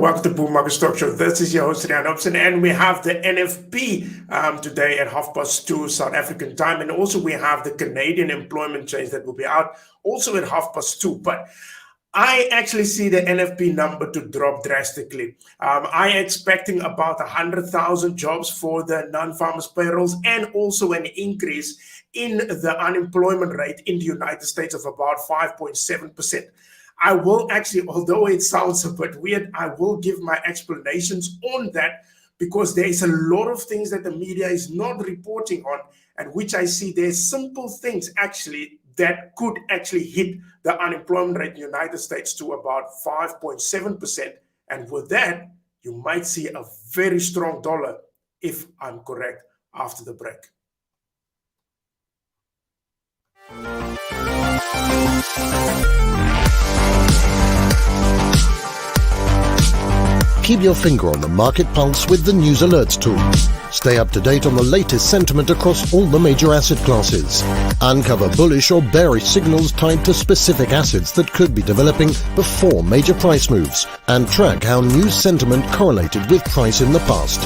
Welcome to Bull Market Stock Show. This is your host, Rian Hobson, and we have the NFP today at 2:30 South African time. And also we have the Canadian employment change that will be out also at 2:30. But I actually see the NFP number to drop drastically. I expecting about 100,000 jobs for the non-farmers payrolls and also an increase in the unemployment rate in the United States of about 5.7%. I will actually, although it sounds a bit weird, I will give my explanations on that because there is a lot of things that the media is not reporting on and which I see there's simple things actually that could actually hit the unemployment rate in the United States to about 5.7%. And with that, you might see a very strong dollar, if I'm correct, after the break. Keep your finger on the market pulse with the News Alerts tool. Stay up to date on the latest sentiment across all the major asset classes. Uncover bullish or bearish signals tied to specific assets that could be developing before major price moves, and track how news sentiment correlated with price in the past.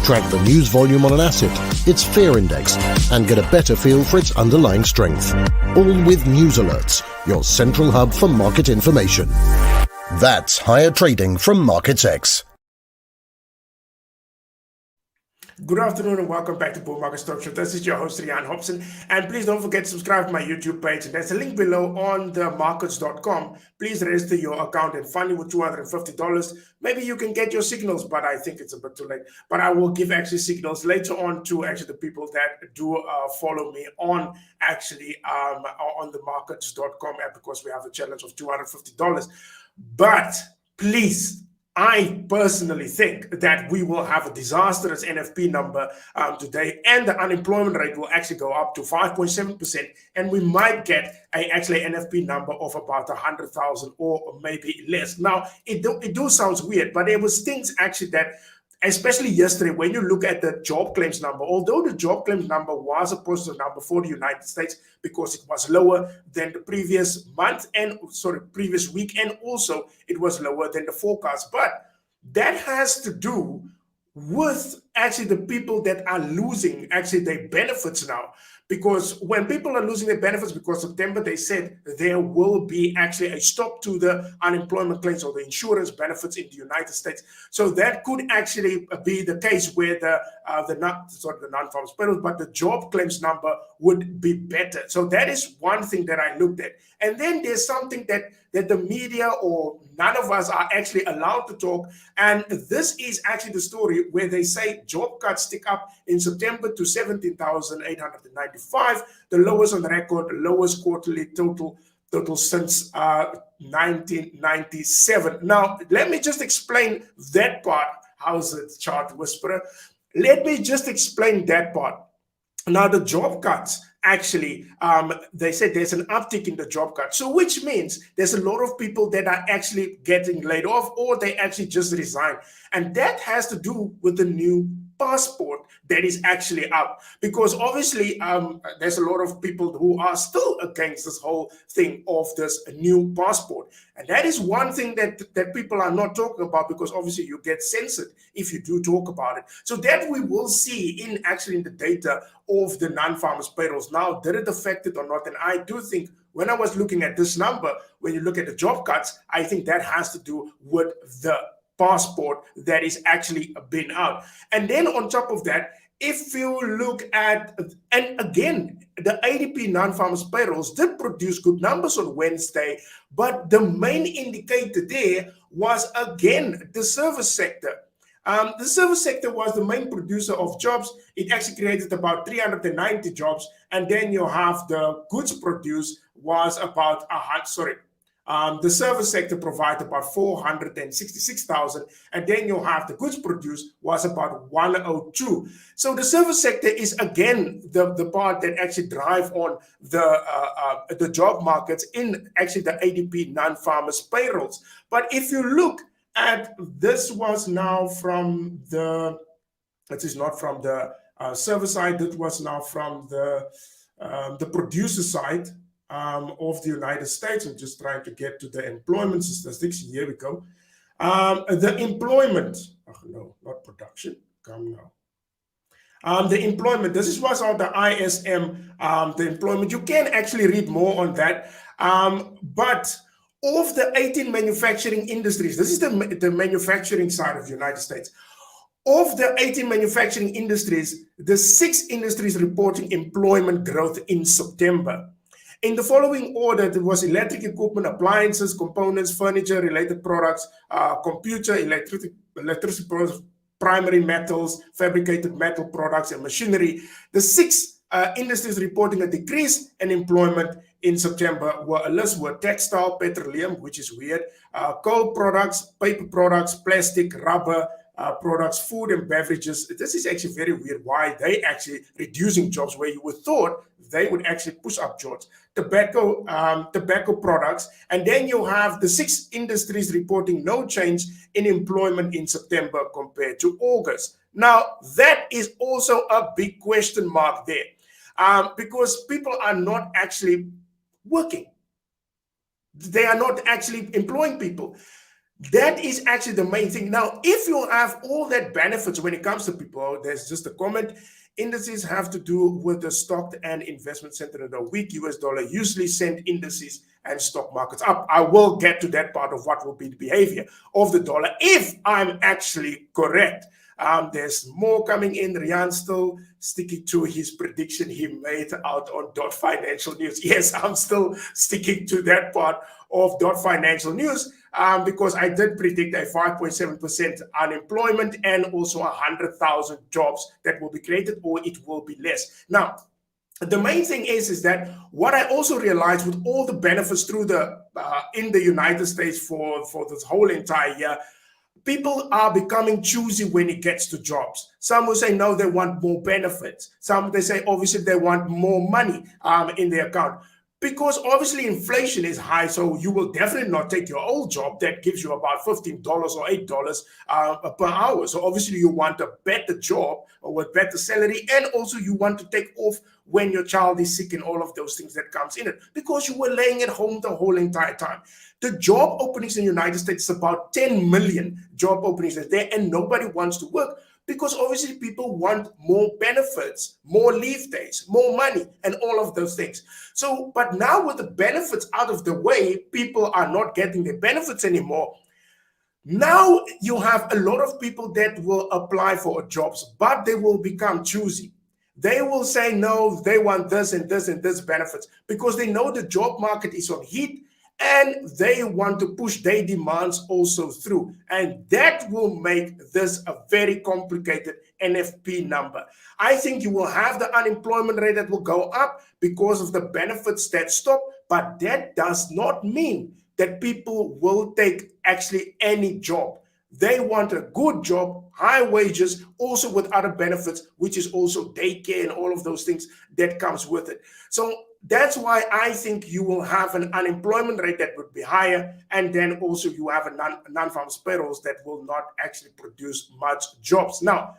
Track the news volume on an asset, its fear index, and get a better feel for its underlying strength. All with News Alerts, your central hub for market information. That's higher trading from MarketsX. Good afternoon and welcome back to Bull Market Stock Show. This is your host, Rian Hobson. And please don't forget to subscribe to my YouTube page. And there's a link below on the markets.com. Please register your account and fund it with $250. Maybe you can get your signals, but I think it's a bit too late. But I will give actually signals later on to actually the people that do follow me on actually on the markets.com app because we have a challenge of $250. But please, I personally think that we will have a disastrous NFP number today, and the unemployment rate will actually go up to 5.7%, and we might get actually an NFP number of about 100,000 or maybe less. Now, it do sounds weird, but there was things actually that, especially yesterday, when you look at the job claims number, although the job claims number was a positive number for the United States because it was lower than the previous month and previous week, and also it was lower than the forecast. But that has to do with actually the people that are losing actually their benefits now. Because when people are losing their benefits, because September, they said there will be actually a stop to the unemployment claims or the insurance benefits in the United States. So that could actually be the case where the non-farmers payrolls, but the job claims number would be better. So that is one thing that I looked at. And then there's something that the media or none of us are actually allowed to talk. And this is actually the story where they say job cuts tick up in September to 17,895, the lowest on the record, the lowest quarterly total since 1997. Now, let me just explain that part. How's it, chart whisperer? Let me just explain that part. Now, the job cuts, actually, they said there's an uptick in the job cuts. So which means there's a lot of people that are actually getting laid off or they actually just resign. And that has to do with the new passport that is actually out, because obviously there's a lot of people who are still against this whole thing of this new passport, and that is one thing that people are not talking about, because obviously you get censored if you do talk about it. So that we will see in the data of the non-farmers payrolls. Now, did it affect it or not? And I do think when I was looking at this number, when you look at the job cuts, I think that has to do with the passport that is actually been out. And then on top of that, if you look at, and again, the ADP non-farmers payrolls did produce good numbers on Wednesday, but the main indicator there was again the service sector. The service sector was the main producer of jobs. It actually created about 390 jobs, and then you have the goods produced was about the service sector provided about 466,000, and then you have the goods produced was about 102. So the service sector is again the part that actually drive on the job markets in actually the ADP non-farmers payrolls. But if you look at this, was now from the, it is not from the service side, it was now from the producer side of the United States. I'm just trying to get to the employment statistics. Here we go. The employment, oh no, not production, come now. The employment, this is what's on the ISM, the employment. You can actually read more on that. But of the 18 manufacturing industries, this is the manufacturing side of the United States. Of the 18 manufacturing industries, the 6 industries reporting employment growth in September. In the following order, there was electric equipment, appliances, components, furniture, related products, computer, electricity products, primary metals, fabricated metal products, and machinery. The 6 industries reporting a decrease in employment in September were textile, petroleum, which is weird, coal products, paper products, plastic, rubber, products, food and beverages. This is actually very weird why they actually reducing jobs where you would thought they would actually push up jobs. Tobacco products, and then you have the 6 industries reporting no change in employment in September compared to August. Now, that is also a big question mark there, because people are not actually working. They are not actually employing people. That is actually the main thing. Now, if you have all that benefits when it comes to people, there's just a comment. Indices have to do with the stock and investment sentiment. The weak US dollar usually send indices and stock markets up. I will get to that part of what will be the behavior of the dollar if I'm actually correct. There's more coming in. Rian still sticking to his prediction he made out on Financial News. Yes, I'm still sticking to that part of Financial News, because I did predict a 5.7% unemployment and also 100,000 jobs that will be created, or it will be less. Now, the main thing is that what I also realized with all the benefits through the in the United States for this whole entire year, people are becoming choosy when it gets to jobs. Some will say no, they want more benefits. Some they say obviously they want more money in their account. Because obviously inflation is high, so you will definitely not take your old job that gives you about $15 or $8 per hour. So obviously you want a better job or with better salary, and also you want to take off when your child is sick and all of those things that comes in it, because you were laying at home the whole entire time. The job openings in the United States is about 10 million job openings there, and nobody wants to work. Because obviously people want more benefits, more leave days, more money, and all of those things. So, but now with the benefits out of the way, people are not getting the benefits anymore. Now you have a lot of people that will apply for jobs, but they will become choosy. They will say, no, they want this and this and this benefits, because they know the job market is on heat, and they want to push their demands also through. And that will make this a very complicated NFP number. I think you will have the unemployment rate that will go up because of the benefits that stop, but that does not mean that people will take actually any job. They want a good job, high wages, also with other benefits, which is also daycare and all of those things that comes with it. So that's why I think you will have an unemployment rate that would be higher, and then also you have a non-farm payrolls that will not actually produce much jobs. Now,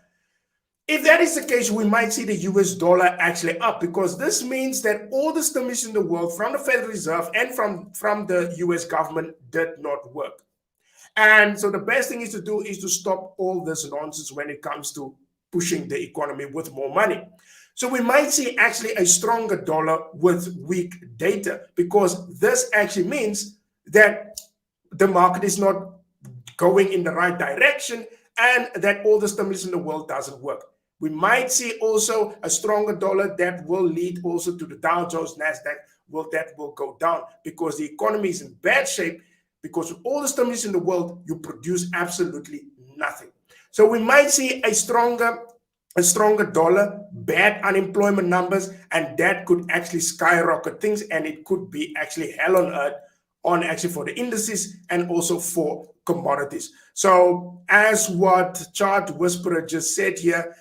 if that is the case, we might see the US dollar actually up, because this means that all the stimulus in the world from the Federal Reserve and from the US government did not work. And so the best thing is to do is to stop all this nonsense when it comes to pushing the economy with more money. So we might see actually a stronger dollar with weak data, because this actually means that the market is not going in the right direction and that all the stimulus in the world doesn't work. We might see also a stronger dollar that will lead also to the Dow Jones, NASDAQ, that will go down, because the economy is in bad shape, because with all the stimulus in the world, you produce absolutely nothing. So we might see a stronger dollar, bad unemployment numbers, and that could actually skyrocket things, and it could be actually hell on earth actually for the indices and also for commodities. So as what Chart Whisperer just said here,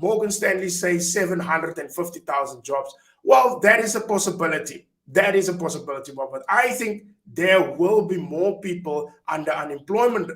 Morgan Stanley says 750,000 jobs. Well, that is a possibility. That is a possibility, but I think there will be more people under unemployment,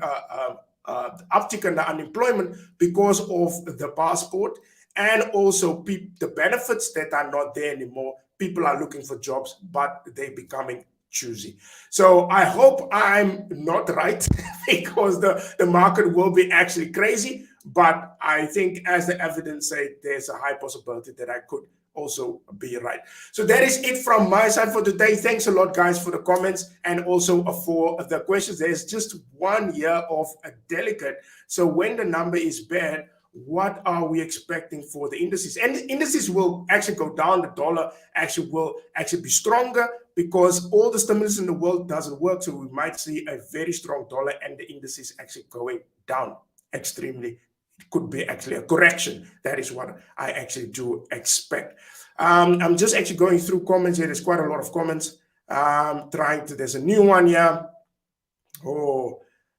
uptick under unemployment, because of the passport, and also the benefits that are not there anymore. People are looking for jobs, but they're becoming choosy. So I hope I'm not right because the market will be actually crazy. But I think, as the evidence said, there's a high possibility that I could also be right. So that is it from my side for today. Thanks a lot, guys, for the comments and also for the questions. There's just 1 year of a delicate. So when the number is bad, what are we expecting for the indices? And the indices will actually go down. The dollar actually will be stronger because all the stimulus in the world doesn't work. So we might see a very strong dollar and the indices actually going down extremely. It could be actually a correction. That is what I actually do expect. I'm just actually going through comments here. There's quite a lot of comments. There's a new one here.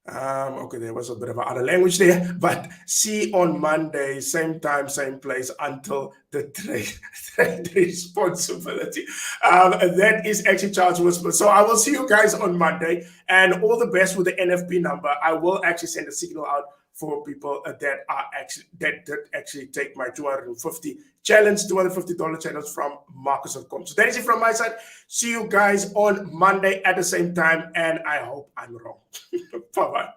Okay, there was a bit of other language there, but see on Monday, same time, same place until the trade responsibility. That is actually Charles Whisper. So I will see you guys on Monday, and all the best with the NFP number. I will actually send a signal out for people that actually take my 250 challenge, $250 challenge from Marcus.com. So that is it from my side. See you guys on Monday at the same time, and I hope I'm wrong. Bye-bye.